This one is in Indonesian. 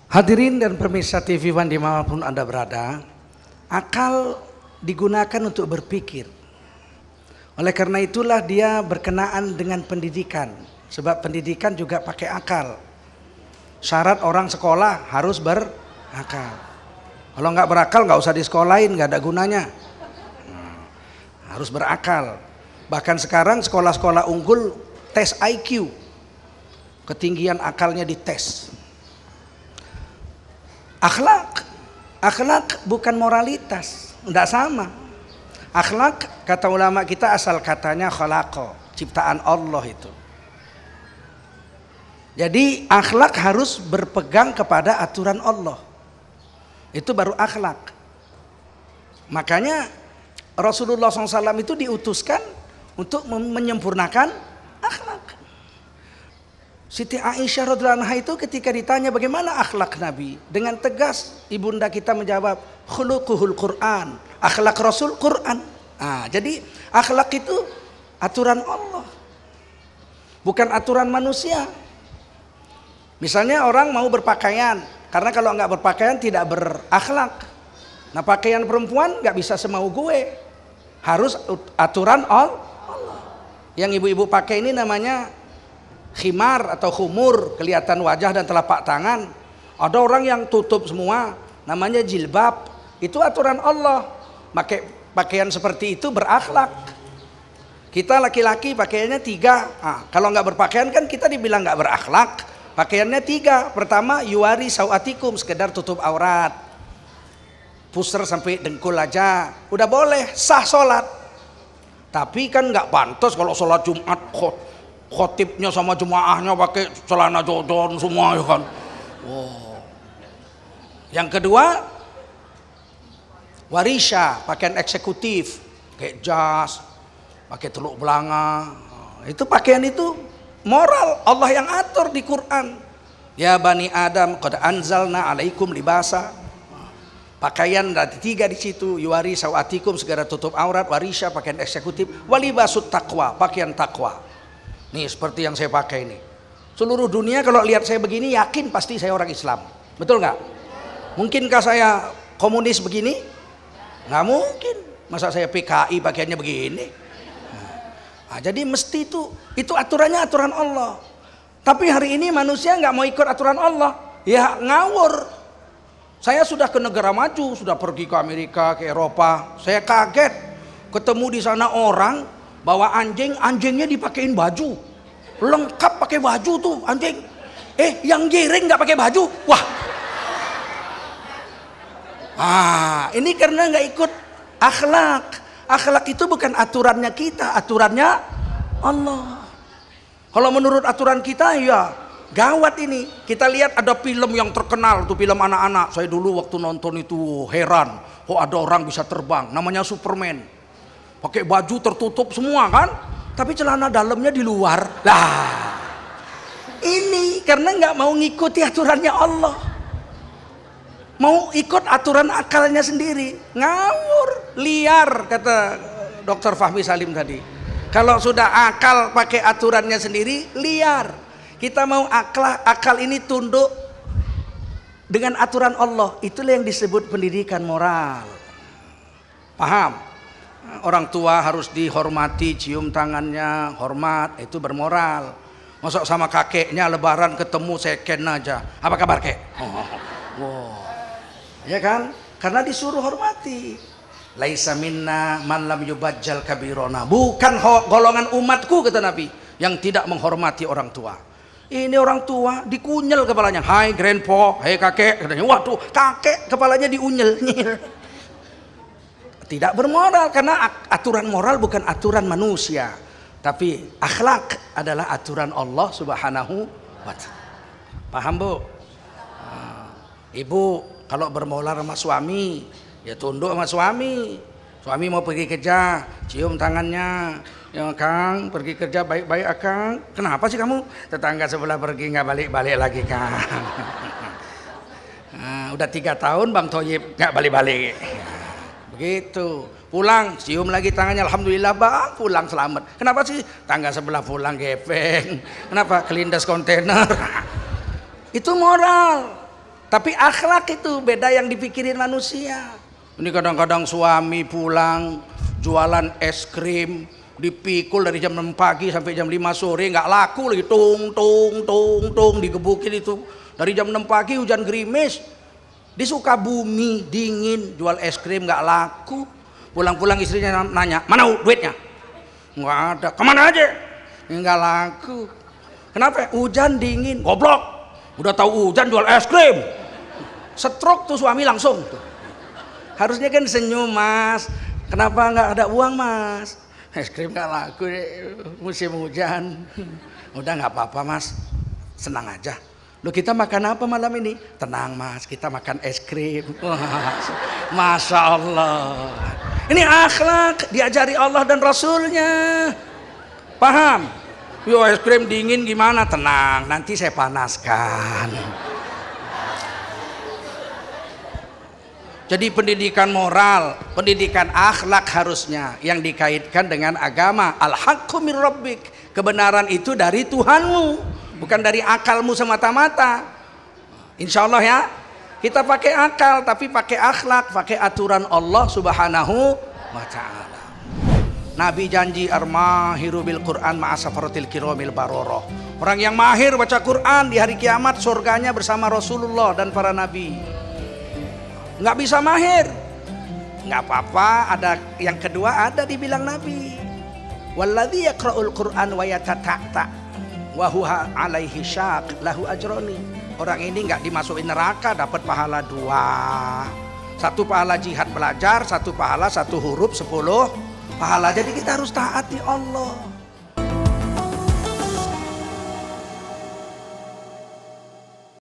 Hadirin dan pemirsa TV One dimanapun Anda berada, akal digunakan untuk berpikir. Oleh karena itulah dia berkenaan dengan pendidikan. Sebab pendidikan juga pakai akal. Syarat orang sekolah harus berakal. Kalau nggak berakal nggak usah disekolahin, nggak ada gunanya. Harus berakal. Bahkan sekarang sekolah-sekolah unggul tes IQ. Ketinggian akalnya dites. Akhlak bukan moralitas, tidak sama. Akhlak kata ulama kita asal katanya khalaqa, ciptaan Allah itu. Jadi akhlak harus berpegang kepada aturan Allah. Itu baru akhlak. Makanya Rasulullah SAW itu diutuskan untuk menyempurnakan akhlak. Siti Aisyah radhiyallahu anha itu ketika ditanya bagaimana akhlak Nabi, dengan tegas ibunda kita menjawab, khuluquhul Quran, akhlak Rasul Quran. Jadi akhlak itu aturan Allah, bukan aturan manusia. Misalnya orang mau berpakaian, karena kalau nggak berpakaian tidak berakhlak. Nah, pakaian perempuan nggak bisa semau gue, harus aturan Allah. Yang ibu-ibu pakai ini namanya khimar atau khumur, kelihatan wajah dan telapak tangan. Ada orang yang tutup semua, namanya jilbab. Itu aturan Allah. Pakai pakaian seperti itu berakhlak. Kita laki-laki pakaiannya 3. Kalau nggak berpakaian kan kita dibilang nggak berakhlak. Pakaiannya 3. Pertama, yuwari sawatikum, sekedar tutup aurat. Pusar sampai dengkul aja, udah boleh, sah sholat. Tapi kan nggak pantas kalau sholat Jumat khotibnya sama jemaahnya pakai celana jodon semua ya kan. Yang kedua, warisha, pakaian eksekutif, kayak jas, pakai teluk belanga. Itu pakaian itu moral, Allah yang atur di Quran. Ya bani Adam, qad anzalna alaikum libasa. Pakaian ada 3 di situ, yuwari sawatikum, segera tutup aurat, warisha, pakaian eksekutif, walibasut taqwa, pakaian takwa. Nih seperti yang saya pakai ini. Seluruh dunia kalau lihat saya begini yakin pasti saya orang Islam. Betul nggak? Mungkinkah saya komunis begini? Nggak mungkin. Masa saya PKI pakaiannya begini? Jadi mesti itu aturannya aturan Allah. Tapi hari ini manusia nggak mau ikut aturan Allah. Ya ngawur. Saya sudah ke negara maju, sudah pergi ke Amerika, ke Eropa. Saya kaget ketemu di sana orang bawa anjingnya dipakein baju, lengkap pakai baju tuh anjing. Yang giring nggak pakai baju, wah. Ini karena nggak ikut akhlak. Akhlak itu bukan aturannya kita, aturannya Allah. Kalau menurut aturan kita ya gawat ini. Kita lihat ada film yang terkenal tuh, film anak-anak. Saya dulu waktu nonton itu heran, kok ada orang bisa terbang, namanya Superman. Pakai baju tertutup semua kan, tapi celana dalamnya di luar. Lah, ini karena nggak mau ngikuti aturannya Allah, mau ikut aturan akalnya sendiri, ngawur, liar kata Dr. Fahmi Salim tadi. Kalau sudah akal pakai aturannya sendiri, liar. Kita mau akal ini tunduk dengan aturan Allah. Itulah yang disebut pendidikan moral. Paham? Orang tua harus dihormati, cium tangannya, hormat, itu bermoral. Masuk sama kakeknya lebaran ketemu second aja, apa kabar kek? Ya kan? Karena disuruh hormati. Laisa minna man lam yubajjal kabirona. Bukan golongan umatku kata Nabi yang tidak menghormati orang tua. Ini orang tua dikunyel kepalanya. Hai grandpa, hai kakek, katanya. Waduh, kakek kepalanya diunyel. Tidak bermoral, karena aturan moral bukan aturan manusia, tapi akhlak adalah aturan Allah Subhanahu wa ta'ala. Paham Bu? Ibu kalau bermoral sama suami ya tunduk sama suami. Suami mau pergi kerja, cium tangannya. Ya Kang, pergi kerja baik-baik Kang. Kenapa sih kamu? Tetangga sebelah pergi nggak balik-balik lagi Kang. Udah 3 tahun Bang Thoyib nggak balik-balik. Begitu, pulang cium lagi tangannya, alhamdulillah Bang pulang selamat. Kenapa sih? Tangga sebelah pulang gepeng. Kenapa? Kelindas kontainer. Itu moral. Tapi akhlak itu beda yang dipikirin manusia. Ini kadang-kadang suami pulang jualan es krim, dipikul dari jam 6 pagi sampai jam 5 sore, nggak laku lagi, tung digebukin itu. Dari jam 6 pagi hujan gerimis, di Sukabumi dingin, jual es krim nggak laku. Pulang-pulang istrinya nanya, mana duitnya? Nggak ada. Kemana aja? Nggak laku. Kenapa? Hujan dingin. Goblok, udah tahu hujan jual es krim. Stroke tuh suami langsung tuh. Harusnya kan senyum, Mas. Kenapa nggak ada uang, Mas? Es krim nggak laku musim hujan. Udah nggak apa-apa, Mas. Senang aja. Loh, kita makan apa malam ini? Tenang, Mas, kita makan es krim. Masya Allah. Ini akhlak diajari Allah dan Rasulnya. Paham? Yo, es krim dingin gimana? Tenang, nanti saya panaskan. Jadi pendidikan moral, pendidikan akhlak harusnya yang dikaitkan dengan agama. Al-haqqu min rabbik. Kebenaran itu dari Tuhanmu, bukan dari akalmu semata-mata. Insya Allah ya, kita pakai akal tapi pakai akhlak, pakai aturan Allah Subhanahu wa ta'ala. Nabi janji armahiru bil Quran ma'asafaratil kiramil baroroh. Orang yang mahir baca Quran di hari kiamat surganya bersama Rasulullah dan para nabi. Nggak bisa mahir, nggak apa-apa. Ada yang kedua, ada dibilang Nabi, walladzi yaqra'ul Qur'an wa yatata'ta wa huwa 'alaihi syaq lahu ajroni. Orang ini nggak dimasukin neraka, dapat pahala 2. 1 pahala jihad belajar, 1 pahala 1 huruf 10 pahala. Jadi kita harus taati Allah.